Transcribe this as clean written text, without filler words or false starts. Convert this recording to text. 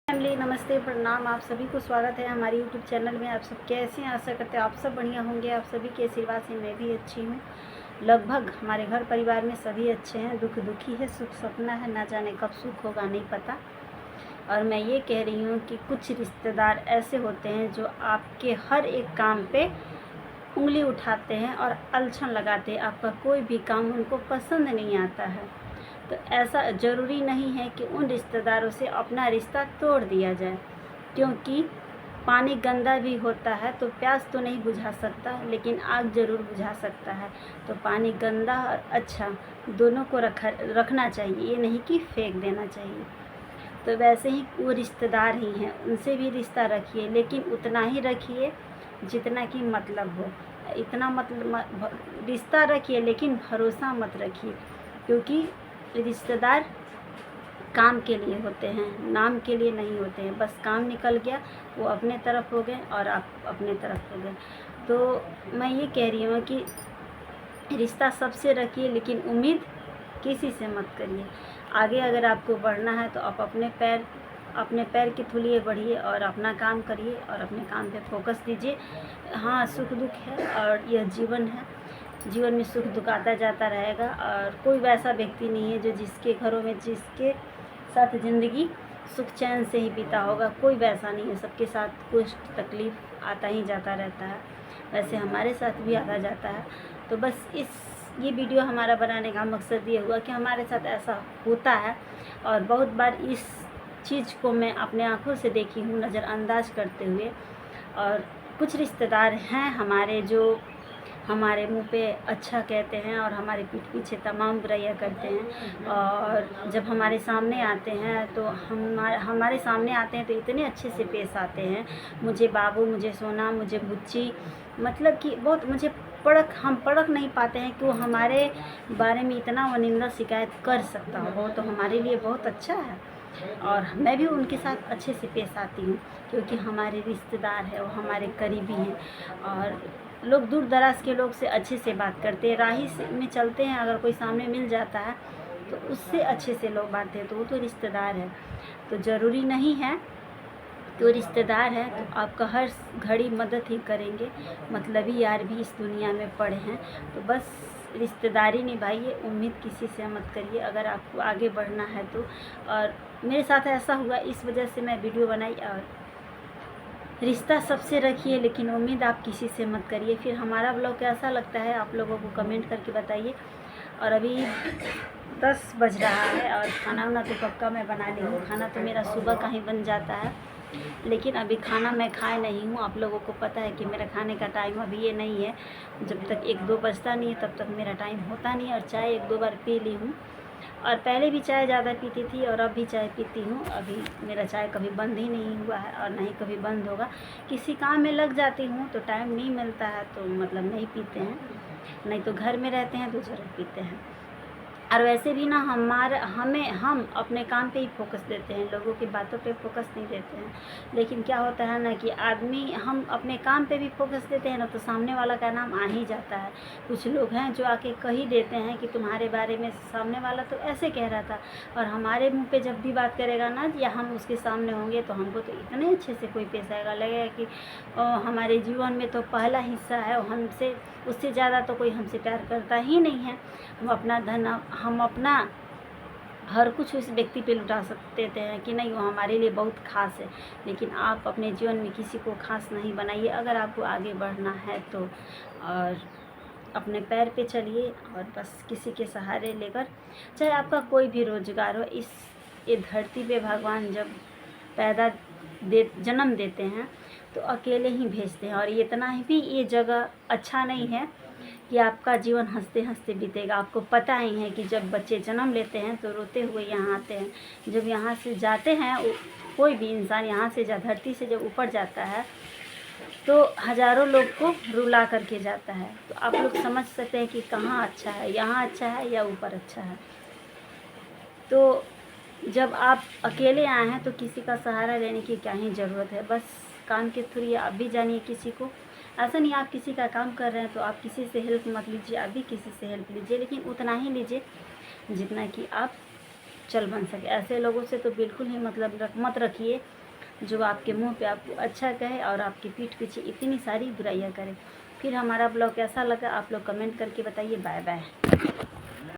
Family नमस्ते प्रणाम। आप सभी को स्वागत है हमारे यूट्यूब चैनल में। आप सब कैसे हैं? आशा करते हैं आप सब बढ़िया होंगे। आप सभी के आशीर्वाद से मैं भी अच्छी हूँ। लगभग हमारे घर परिवार में सभी अच्छे हैं। दुख दुखी है, सुख सपना है, ना जाने कब सुख होगा नहीं पता। और मैं ये कह रही हूँ कि कुछ रिश्तेदार ऐसे होते हैं जो आपके हर एक काम पे उंगली उठाते हैं और अड़चन लगाते हैं। आपका कोई भी काम उनको पसंद नहीं आता है। तो ऐसा ज़रूरी नहीं है कि उन रिश्तेदारों से अपना रिश्ता तोड़ दिया जाए, क्योंकि पानी गंदा भी होता है तो प्यास तो नहीं बुझा सकता, लेकिन आग ज़रूर बुझा सकता है। तो पानी गंदा और अच्छा दोनों को रखना चाहिए, ये नहीं कि फेंक देना चाहिए। तो वैसे ही वो रिश्तेदार ही हैं, उनसे भी रिश्ता रखिए, लेकिन उतना ही रखिए जितना कि मतलब हो। इतना मतलब रिश्ता रखिए लेकिन भरोसा मत रखिए, क्योंकि रिश्तेदार काम के लिए होते हैं, नाम के लिए नहीं होते हैं। बस काम निकल गया, वो अपने तरफ हो गए और आप अपने तरफ हो गए। तो मैं ये कह रही हूँ कि रिश्ता सबसे रखिए, लेकिन उम्मीद किसी से मत करिए। आगे अगर आपको बढ़ना है तो आप अपने पैर के थुलिए बढ़िए और अपना काम करिए और अपने काम पे फोकस दीजिए। हाँ, सुख दुख है और यह जीवन है। जीवन में सुख दुख आता जाता रहेगा, और कोई वैसा व्यक्ति नहीं है जो जिसके घरों में जिसके साथ ज़िंदगी सुख चैन से ही बीता होगा। कोई वैसा नहीं है, सबके साथ कुछ तकलीफ़ आता ही जाता रहता है। वैसे हमारे साथ भी आता जाता है। तो बस ये वीडियो हमारा बनाने का मकसद ये हुआ कि हमारे साथ ऐसा होता है, और बहुत बार इस चीज़ को मैं अपने आँखों से देखी हूँ, नज़रअंदाज करते हुए। और कुछ रिश्तेदार हैं हमारे जो हमारे मुंह पे अच्छा कहते हैं और हमारे पीठ पीछे तमाम बुराइयाँ करते हैं, और जब हमारे सामने आते हैं तो हमारे सामने आते हैं तो इतने अच्छे से पेश आते हैं। मुझे बाबू, मुझे सोना, मुझे बुच्ची, मतलब कि बहुत मुझे हम परख नहीं पाते हैं कि वो हमारे बारे में इतना वो निंदा शिकायत कर सकता हो। वो तो हमारे लिए बहुत अच्छा है, और मैं भी उनके साथ अच्छे से पेश आती हूँ, क्योंकि हमारे रिश्तेदार हैं, वो हमारे करीबी हैं। और लोग दूर दराज के लोग से अच्छे से बात करते हैं, राही से में चलते हैं, अगर कोई सामने मिल जाता है तो उससे अच्छे से लोग बातें, तो वो तो रिश्तेदार है। तो ज़रूरी नहीं है कि वो रिश्तेदार है तो आपका हर घड़ी मदद ही करेंगे। मतलबी यार भी इस दुनिया में पड़े हैं। तो बस रिश्तेदारी निभाइए, उम्मीद किसी से मत करिए अगर आपको आगे बढ़ना है तो। और मेरे साथ ऐसा हुआ, इस वजह से मैं वीडियो बनाई। और रिश्ता सबसे रखिए, लेकिन उम्मीद आप किसी से मत करिए। फिर हमारा ब्लॉग कैसा लगता है आप लोगों को कमेंट करके बताइए। और अभी 10 बज रहा है और खाना वाना तो पक्का मैं बना ली हूँ। खाना तो मेरा सुबह का ही बन जाता है, लेकिन अभी खाना मैं खाए नहीं हूँ। आप लोगों को पता है कि मेरा खाने का टाइम अभी ये नहीं है। जब तक 1-2 बजता नहीं है तब तक मेरा टाइम होता नहीं। और चाय 1-2 बार पी ली हूँ, और पहले भी चाय ज़्यादा पीती थी और अब भी चाय पीती हूँ। अभी मेरा चाय कभी बंद ही नहीं हुआ है और ना ही कभी बंद होगा। किसी काम में लग जाती हूँ तो टाइम नहीं मिलता है, तो मतलब नहीं पीते हैं, नहीं तो घर में रहते हैं तो ज़रूर पीते हैं। और वैसे भी ना हम अपने काम पे ही फोकस देते हैं, लोगों की बातों पे फोकस नहीं देते हैं। लेकिन क्या होता है ना कि हम अपने काम पे भी फोकस देते हैं ना, तो सामने वाला का नाम आ ही जाता है। कुछ लोग हैं जो आके कह ही देते हैं कि तुम्हारे बारे में सामने वाला तो ऐसे कह रहा था, और हमारे मुँह पे जब भी बात करेगा ना, या हम उसके सामने होंगे तो हमको तो इतने अच्छे से कोई पेश आएगा, लगेगा कि हमारे जीवन में तो पहला हिस्सा है, हमसे उससे ज़्यादा तो कोई हमसे प्यार करता ही नहीं है। हम अपना हर कुछ उस व्यक्ति पे लुटा देते हैं कि नहीं वो हमारे लिए बहुत ख़ास है। लेकिन आप अपने जीवन में किसी को ख़ास नहीं बनाइए अगर आपको आगे बढ़ना है तो। और अपने पैर पे चलिए, और बस किसी के सहारे लेकर, चाहे आपका कोई भी रोज़गार हो, ये धरती पे भगवान जब जन्म देते हैं तो अकेले ही भेजते हैं। और इतना ही भी ये जगह अच्छा नहीं है कि आपका जीवन हंसते हंसते बीतेगा। आपको पता ही है कि जब बच्चे जन्म लेते हैं तो रोते हुए यहाँ आते हैं। जब यहाँ से जाते हैं, कोई भी इंसान यहाँ से धरती से जब ऊपर जाता है तो हज़ारों लोग को रुला करके जाता है। तो आप लोग समझ सकते हैं कि कहाँ अच्छा है, यहाँ अच्छा है या ऊपर अच्छा है। तो जब आप अकेले आए हैं तो किसी का सहारा लेने की क्या ही ज़रूरत है। बस काम के थ्रू आप भी जानिए किसी को। ऐसा नहीं आप किसी का काम कर रहे हैं तो आप किसी से हेल्प मत लीजिए, आप भी किसी से हेल्प लीजिए, लेकिन उतना ही लीजिए जितना कि आप चल बन सके। ऐसे लोगों से तो बिल्कुल ही मतलब मत रखिए जो आपके मुंह पे आपको अच्छा कहे और आपकी पीठ पीछे इतनी सारी बुराइयां करे। फिर हमारा ब्लॉग कैसा लगा आप लोग कमेंट करके बताइए। Bye bye.